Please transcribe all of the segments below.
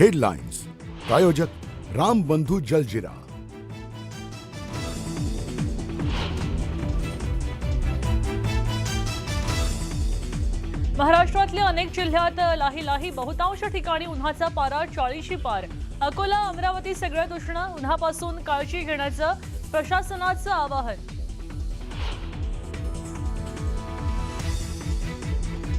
Headlines प्रायोजक राम बंधू जलजिरा। महाराष्ट्रातल्या अनेक जिल्ह्यात लाही बहुतांश ठिकाणी उन्हाचा पारा 40शी पार। अकोला अमरावती सगळ्यात उष्ण, उन्हापासून काळजी घेण्याचं प्रशासनाचं आवाहन।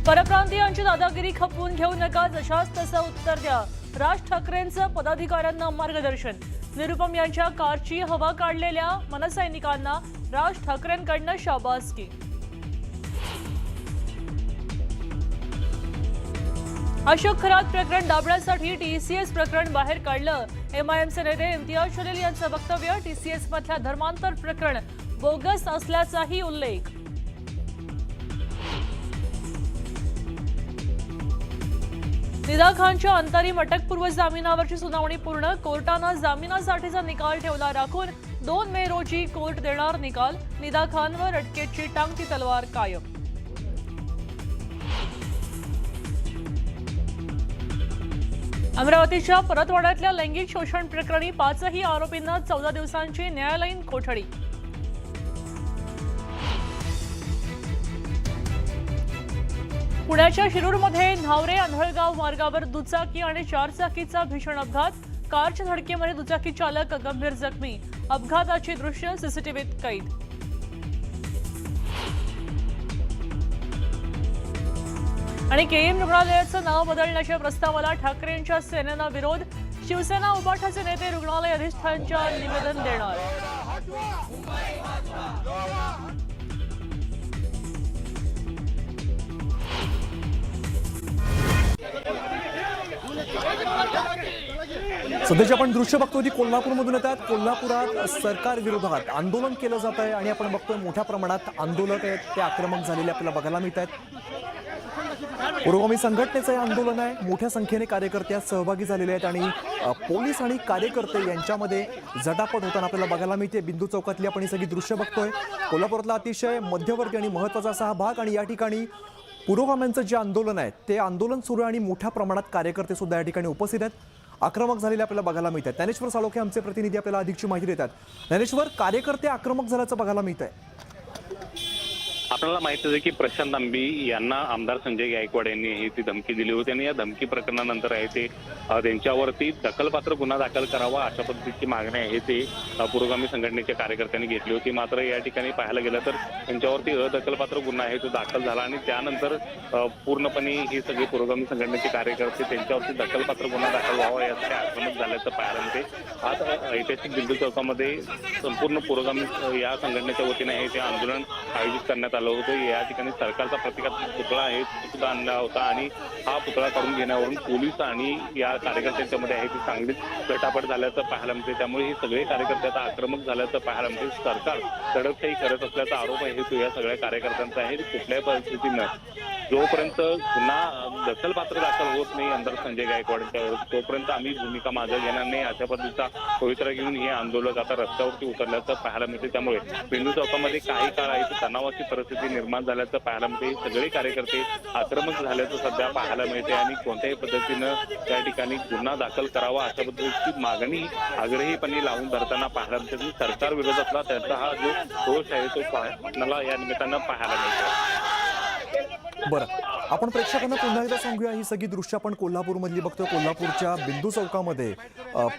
परप्रांतीयांची दादागिरी खपवून घेऊ नका, जशास तसं उत्तर द्या, राज ठाकरेंचं पदाधिकाऱ्यांना मार्गदर्शन। निरुपम यांच्या कारची हवा काढलेल्या मनसैनिकांना राज ठाकरेंकडनं शाबासकी। अशोक खरात प्रकरण दाबण्यासाठी टीसीएस प्रकरण बाहेर काढलं। एमआयएमचे नेते इम्तियाज जलील यांचं वक्तव्य, टीसीएस मधल्या धर्मांतर प्रकरण बोगस असल्याचाही उल्लेख। निदा खानच्या अंतरिम अटकपूर्व जामिनावरची सुनावणी पूर्ण, कोर्टानं जामिनासाठीचा निकाल ठेवला राखून। 2 मे रोजी कोर्ट देणार निकाल, निदा खानवर अटकेची टांगती तलवार कायम। अमरावतीच्या परतवाड्यातल्या लैंगिक शोषण प्रकरणी 5ही आरोपींना 14 दिवसांची न्यायालयीन कोठडी। पुण्याच्या शिरूरमध्ये न्हावरे अंधळगाव मार्गावर दुचाकी आणि 4 चाकीचा भीषण अपघात, कारच्या धडकेमध्ये दुचाकी चालक गंभीर जखमी। अपघाताची दृश्य सीसीटीव्हीत कैद। आणि केएम रुग्णालयाचं नाव बदलण्याच्या प्रस्तावाला ठाकरेंच्या सेनेनं विरोध, शिवसेना उबाठाचे नेते रुग्णालय अधिष्ठानच्या निवेदन देणार। सध्याची आपण दृश्य बघतोय ती कोल्हापूरमधून येतात। कोल्हापुरात सरकार विरोधात आंदोलन केलं जात आहे आणि आपण बघतोय मोठ्या प्रमाणात आंदोलक आहेत ते आक्रमक झालेले आपल्याला बघायला मिळत आहेत। पुरोगामी संघटनेचं हे आंदोलन आहे, मोठ्या संख्येने कार्यकर्ते सहभागी झालेले आहेत आणि पोलीस आणि कार्यकर्ते यांच्यामध्ये जटापट होताना आपल्याला बघायला मिळते। बिंदू चौकातली आपण ही सगळी दृश्य बघतोय। कोल्हापुरातला अतिशय मध्यवर्ती आणि महत्त्वाचा असा हा भाग आणि या ठिकाणी पुरोगाम्यांचं जे आंदोलन आहे ते आंदोलन सुरू आहे आणि मोठ्या प्रमाणात कार्यकर्ते सुद्धा या ठिकाणी उपस्थित आहेत, आक्रमक झालेले आपल्याला बघायला मिळतात। ज्ञानेश्वर साळोखे आमचे प्रतिनिधी आपल्याला अधिकची माहिती देतात। ज्ञानेश्वर, कार्यकर्ते आक्रमक झाल्याचं बघायला मिळत आहे। आपल्याला माहिती आहे की प्रशांत आंबी यांना आमदार संजय गायकवाड यांनी ही ती धमकी दिली होती आणि या धमकी प्रकरणानंतर आहे ते त्यांच्यावरती दखलपात्र गुन्हा दाखल करावा अशा पद्धतीची मागणी आहे ते पुरोगामी संघटनेच्या कार्यकर्त्यांनी घेतली होती। मात्र या ठिकाणी पाहायला गेलं तर त्यांच्यावरती अदखलपात्र गुन्हा आहे तो दाखल झाला आणि त्यानंतर पूर्णपणे ही सगळी पुरोगामी संघटनेचे कार्यकर्ते त्यांच्यावरती दखलपात्र गुन्हा दाखल व्हावा यासाठी आक्रमक झाल्याचं पाहायला मिळते। आज ऐतिहासिक बिंदू चौकामध्ये संपूर्ण पुरोगामी या संघटनेच्या वतीने हे ते आंदोलन आयोजित करण्यात आलं होतं। या ठिकाणी सरकारचा प्रतिकात्मक पुतळा आहे सुद्धा आणला होता आणि हा पुतळा काढून घेण्यावरून पोलीस आणि या कार्यकर्त्यांच्या मध्ये आहे ती चांगलीच गटापट झाल्याचं पाहायला मिळते। त्यामुळे हे सगळे कार्यकर्ते आता आक्रमक झाल्याचं पाहायला मिळते। सरकार दडपशाही करत असल्याचा आरोप आहे तो या सगळ्या कार्यकर्त्यांचा आहे। कुठल्याही परिस्थितीनं जोपर्यंत पुन्हा दखलपात्र दाखल होत नाही आमदार संजय गायकवाडांच्या तोपर्यंत आम्ही भूमिका मागे घेणार नाही अशा पद्धतीचा पवित्रा घेऊन हे आंदोलक आता रस्त्यावरती उतरल्याचं पाहायला मिळते। त्यामुळे बिंदू चौकामध्ये काही काळ आहे तणावाची परिस्थिती निर्माण झाल्याचं पाहायला मिळते। सगळे कार्यकर्ते आक्रमक झाल्याचं सध्या पाहायला मिळते आणि कोणत्याही पद्धतीनं त्या ठिकाणी गुन्हा दाखल करावा अशा पद्धतीची मागणी आग्रहीपणे लावून धरताना पाहायला मिळते। सरकार विरोधातला त्यांचा हा जो दोष आहे तो आपल्याला या निमित्तानं पाहायला मिळतो। बरं, आपण प्रेक्षकांना पुन्हा एकदा सांगूया ही सगळी दृश्य आपण कोल्हापूरमधली बघतोय। कोल्हापूरच्या बिंदू चौकामध्ये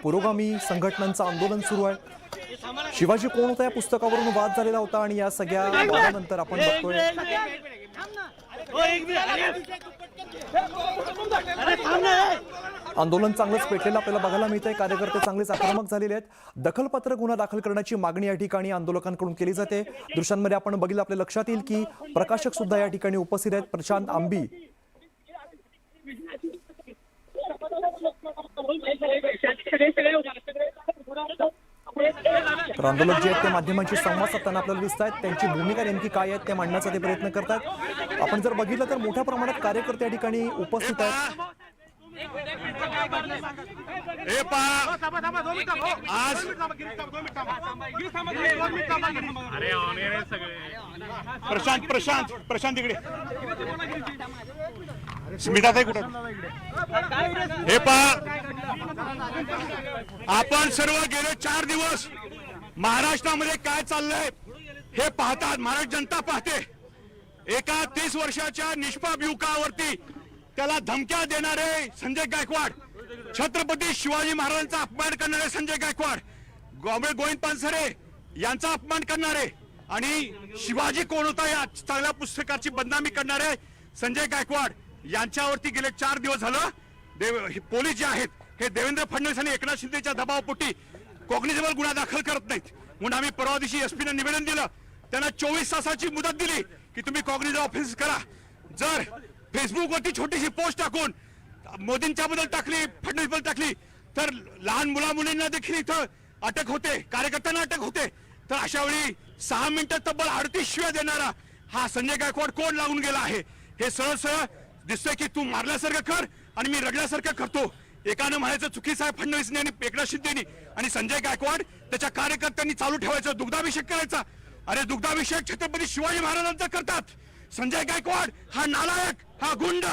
पुरोगामी संघटनांचं आंदोलन सुरू आहे। शिवाजी कोण होता या पुस्तकावरून वाद झालेला होता आणि या सगळ्या वादानंतर आपण बघतोय आंदोलन चांगलंच पेटलेलं आपल्याला बघायला मिळतंय। कार्यकर्ते चांगलेच आक्रमक झालेले आहेत। दखलपात्र गुन्हा दाखल करण्याची मागणी या ठिकाणी आंदोलकांकडून केली जाते। दृश्यांमध्ये आपण बघितलं आपल्या लक्षात येईल की प्रकाशक सुद्धा या ठिकाणी उपस्थित आहेत। प्रशांत आंबी तर आंदोलक जे आहेत ते माध्यमांशी संवाद साधताना आपल्याला दिसत आहेत। त्यांची भूमिका नेमकी काय आहे ते मांडण्याचा ते प्रयत्न करतात। आपण जर बघितलं तर मोठ्या प्रमाणात कार्यकर्ते या ठिकाणी उपस्थित आहेत। प्रशांत इकडे स्मिता ताई कुठे हे पहा आपण सर्व गेले 4 दिवस महाराष्ट्रामध्ये काय चाललंय हे पाहतात. महाराष्ट्र जनता पाहते. एका 30 वर्षाच्या निष्पाप युवकावरती त्याला धमक्या देणारे संजय गायकवाड, छत्रपती शिवाजी महाराजांचा अपमान करणारे संजय गायकवाड, गोविंद पानसरे यांचा अपमान करणारे आणि शिवाजी कोण होता या चांगल्या पुस्तकाची बदनामी करणारे संजय गायकवाड यांच्यावरती गेले 4 दिवस झालं पोलीस जे आहेत हे देवेंद्र फडणवीस आणि एकनाथ शिंदेच्या दबावापोटी कॉग्निझेबल गुन्हा दाखल करत नाहीत. म्हणून आम्ही परवा दिवशी एसपीने निवेदन दिलं. त्यांना 24 तासाची मुदत दिली की तुम्ही कॉग्निझेबल ऑफेन्स करा. जर फेसबुकवरती छोटीशी पोस्ट टाकून मोदींच्या बद्दल टाकली, फडणवीस बद्दल टाकली तर लहान मुला-मुलींना देखील इथं अटक होते, कार्यकर्त्यांना अटक होते. तर अशा वेळी 6 मिनिटं तब्बल 38 शिव्या देणारा हा संजय गायकवाड कोण लागून गेला आहे हे सरळ सरळ दिसतंय की तू मारल्यासारखं कर आणि मी रडल्यासारखं करतो. एकानं म्हणायचं चुकीचं आहे फडणवीसने आणि एकनाथ शिंदेनी, आणि संजय गायकवाड त्याच्या कार्यकर्त्यांनी चालू ठेवायचं दुग्धाभिषेक करायचा. अरे दुग्धाभिषेक छत्रपती शिवाजी महाराजांचा करतात. संजय गायकवाड हा नालायक, हा गुंड,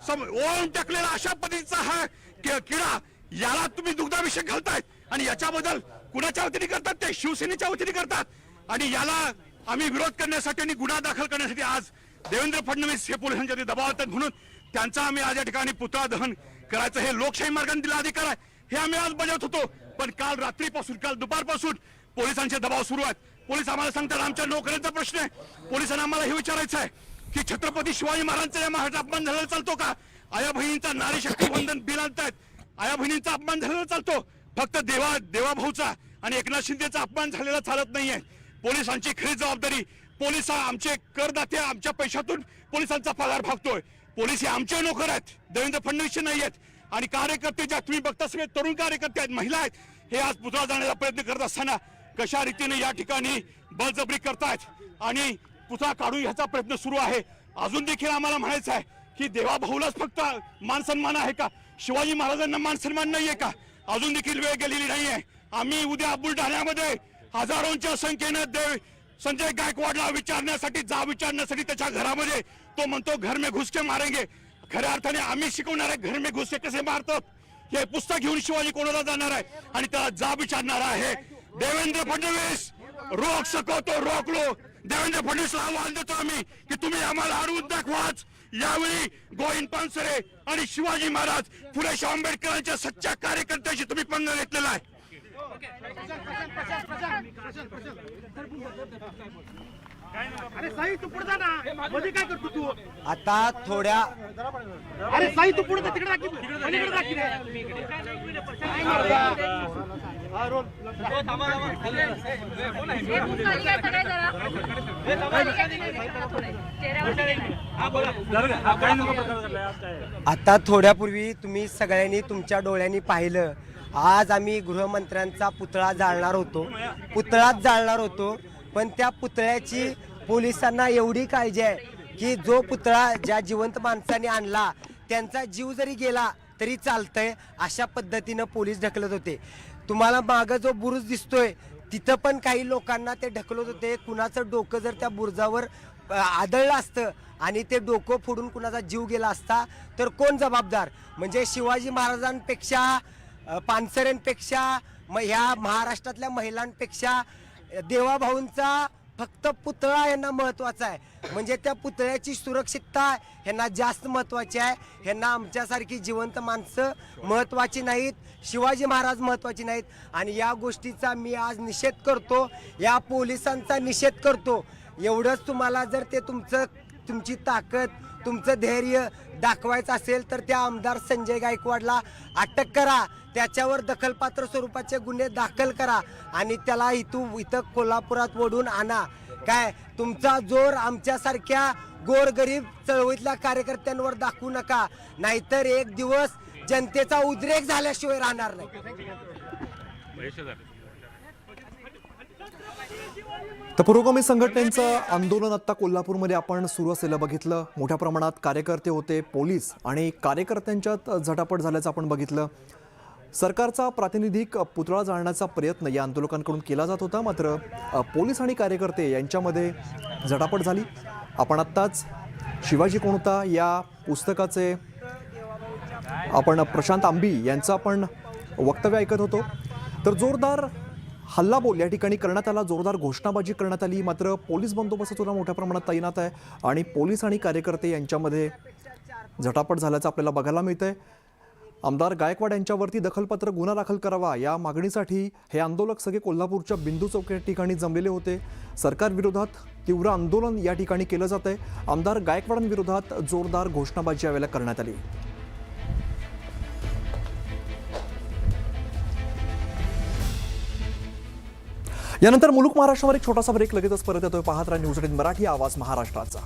ओळून टाकलेला अशा पद्धतीचा हा किडा, याला तुम्ही दुग्धाभिषेक घालतायत आणि याच्याबद्दल कुणाच्या वतीने करतात ते शिवसेनेच्या वतीने करतात. आणि याला आम्ही विरोध करण्यासाठी आणि गुन्हा दाखल करण्यासाठी आज देवेंद्र फडणवीस हे पोलिसांच्या दबाव आहेत म्हणून त्यांचा आम्ही आज या ठिकाणी पुतळा दहन करायचं हे लोकशाही मार्गाने दिला अधिकार आहे हे आम्ही आज बजावत होतो. पण काल रात्रीपासून, काल दुपारपासून पोलिसांचे दबाव सुरू आहेत. पोलीस आम्हाला सांगतात आमच्या नोकऱ्यांचा प्रश्न आहे. पोलिसांना आम्हाला हे विचारायचं आहे की छत्रपती शिवाजी महाराजांचा या महाराष्ट्रात अपमान झालेला चालतो का? आया बहिणींचा नारी शक्ती वंदन बिल आणतायत, आया बहिणींचा अपमान झालेला चालतो. फक्त देवाभाऊचा आणि एकनाथ शिंदेचा अपमान झालेला चालत नाहीये. पोलिसांची खरी जबाबदारी, पोलिस आमचे करदाते, आमच्या पैशातून पोलिसांचा पगार भागतोय. पोलीस हे आमचे नोकर आहेत, देवेंद्र फडणवीसचे नाही आहेत. आणि कार्यकर्ते ज्या तुम्ही बघता सगळे तरुण कार्यकर्ते आहेत, महिला आहेत, हे आज पुतळा जाण्याचा प्रयत्न करत असताना कशा रीतीने या ठिकाणी बळजबरी करतायत आणि पुतळा काढून ह्याचा प्रयत्न सुरू आहे. अजून देखील आम्हाला म्हणायचं आहे की देवाभाऊलाच फक्त मान सन्मान आहे का? शिवाजी महाराजांना मान सन्मान नाहीये का? अजून देखील वेळ गेलेली नाहीये. आम्ही उद्या बुलढाण्यामध्ये हजारोंच्या संख्येने संजय गायकवाडला विचारण्यासाठी त्याच्या घरामध्ये तो म्हणतो घर में घुस के मारेंगे. खऱ्या अर्थाने आम्ही शिकवणार आहे घर में घुस के कसे मारतात हे पुस्तक घेऊन शिवाजी कोणाला जाणार आहे आणि त्याला जाब विचारणार आहे. देवेंद्र फडणवीस रोक सको तो रोक लो. देवेंद्र फडणवीसला आव्हान देतो आम्ही की तुम्ही आम्हाला हरवून दाखवाच. यावेळी गोविंद पानसरे आणि शिवाजी महाराज, फुले शाहू आंबेडकरांच्या सच्च्या कार्यकर्त्याशी तुम्ही पंग घेतलेला आहे. अरे साई तू पुढे जा ना, मध्ये काय करतो तू? आता थोड्या अरे साई तू पुढे जा, तिकडे दाखव, तिकडे दाखव आता थोड्यापूर्वी तुम्ही सगळ्यांनी तुमच्या डोळ्यांनी पाहिलं. आज आम्ही गृहमंत्र्यांचा पुतळा जाळणार होतो. पण त्या पुतळ्याची पोलिसांना एवढी काळजी आहे की जो पुतळा ज्या जिवंत माणसाने आणला त्यांचा जीव जरी गेला तरी चालतंय अशा पद्धतीनं पोलीस ढकलत होते. तुम्हाला मागं जो बुरुज दिसतोय तिथं पण काही लोकांना ते ढकलत होते. कुणाचं डोकं जर त्या बुरुजावर आदळलं असतं आणि ते डोकं फोडून कुणाचा जीव गेला असता तर कोण जबाबदार? म्हणजे शिवाजी महाराजांपेक्षा, पानसरेंपेक्षा, ह्या महाराष्ट्रातल्या महिलांपेक्षा देवाभाऊंचा फक्त पुतळा यांना महत्त्वाचा आहे. म्हणजे त्या पुतळ्याची सुरक्षितता ह्यांना जास्त महत्त्वाची आहे. ह्यांना आमच्यासारखी जिवंत माणसं महत्त्वाची नाहीत, शिवाजी महाराज महत्त्वाची नाहीत. आणि या गोष्टीचा मी आज निषेध करतो, या पोलिसांचा निषेध करतो. एवढंच तुम्हाला जर ते तुमची ताकद, तुमचं धैर्य दाखवायचं असेल तर त्या आमदार संजय गायकवाडला अटक करा, त्याच्यावर दखलपात्र स्वरूपाचे गुन्हे दाखल करा आणि त्याला इथं कोल्हापुरात ओढून आणा. काय तुमचा जोर आमच्यासारख्या गोरगरीब चळवळीतल्या कार्यकर्त्यांवर दाखवू नका, नाहीतर एक दिवस जनतेचा उद्रेक झाल्याशिवाय राहणार नाही. तर पुरोगामी संघटनेचं आंदोलन आता कोल्हापूरमध्ये आपण सुरू असलेलं बघितलं. मोठ्या प्रमाणात कार्यकर्ते होते, पोलीस आणि कार्यकर्त्यांच्यात झटापट झाल्याचं आपण बघितलं. सरकारचा प्रातिनिधिक पुतळा जाळण्याचा प्रयत्न या आंदोलकांकडून केला जात होता, मात्र पोलीस आणि कार्यकर्ते यांच्यामध्ये झटापट झाली. आपण आत्ताच शिवाजी कोण होता या पुस्तकाचे आपण प्रशांत आंबी यांचा आपण वक्तव्य ऐकत होतो. तर जोरदार हल्लाबोल या ठिकाणी करण्यात आला, जोरदार घोषणाबाजी करण्यात आली. मात्र पोलीस बंदोबस्त सुद्धा मोठ्या प्रमाणात तैनात आहे आणि पोलीस आणि कार्यकर्ते यांच्यामध्ये झटापट झाल्याचं आपल्याला बघायला मिळतंय. आमदार गायकवाड यांच्यावरती दखलपात्र गुन्हा दाखल करावा या मागणीसाठी हे आंदोलक सगळे कोल्हापूरच्या बिंदू चौक या ठिकाणी जमलेले होते. सरकारविरोधात तीव्र आंदोलन या ठिकाणी केलं जात आहे. आमदार गायकवाडांविरोधात जोरदार घोषणाबाजी यावेळेला करण्यात आली. यानंतर मुलुक महाराष्ट्रावर एक छोटासा ब्रेक, लगेचच परत येतोय. पाहत राहा न्यूज 18 मराठी, आवाज महाराष्ट्राचा.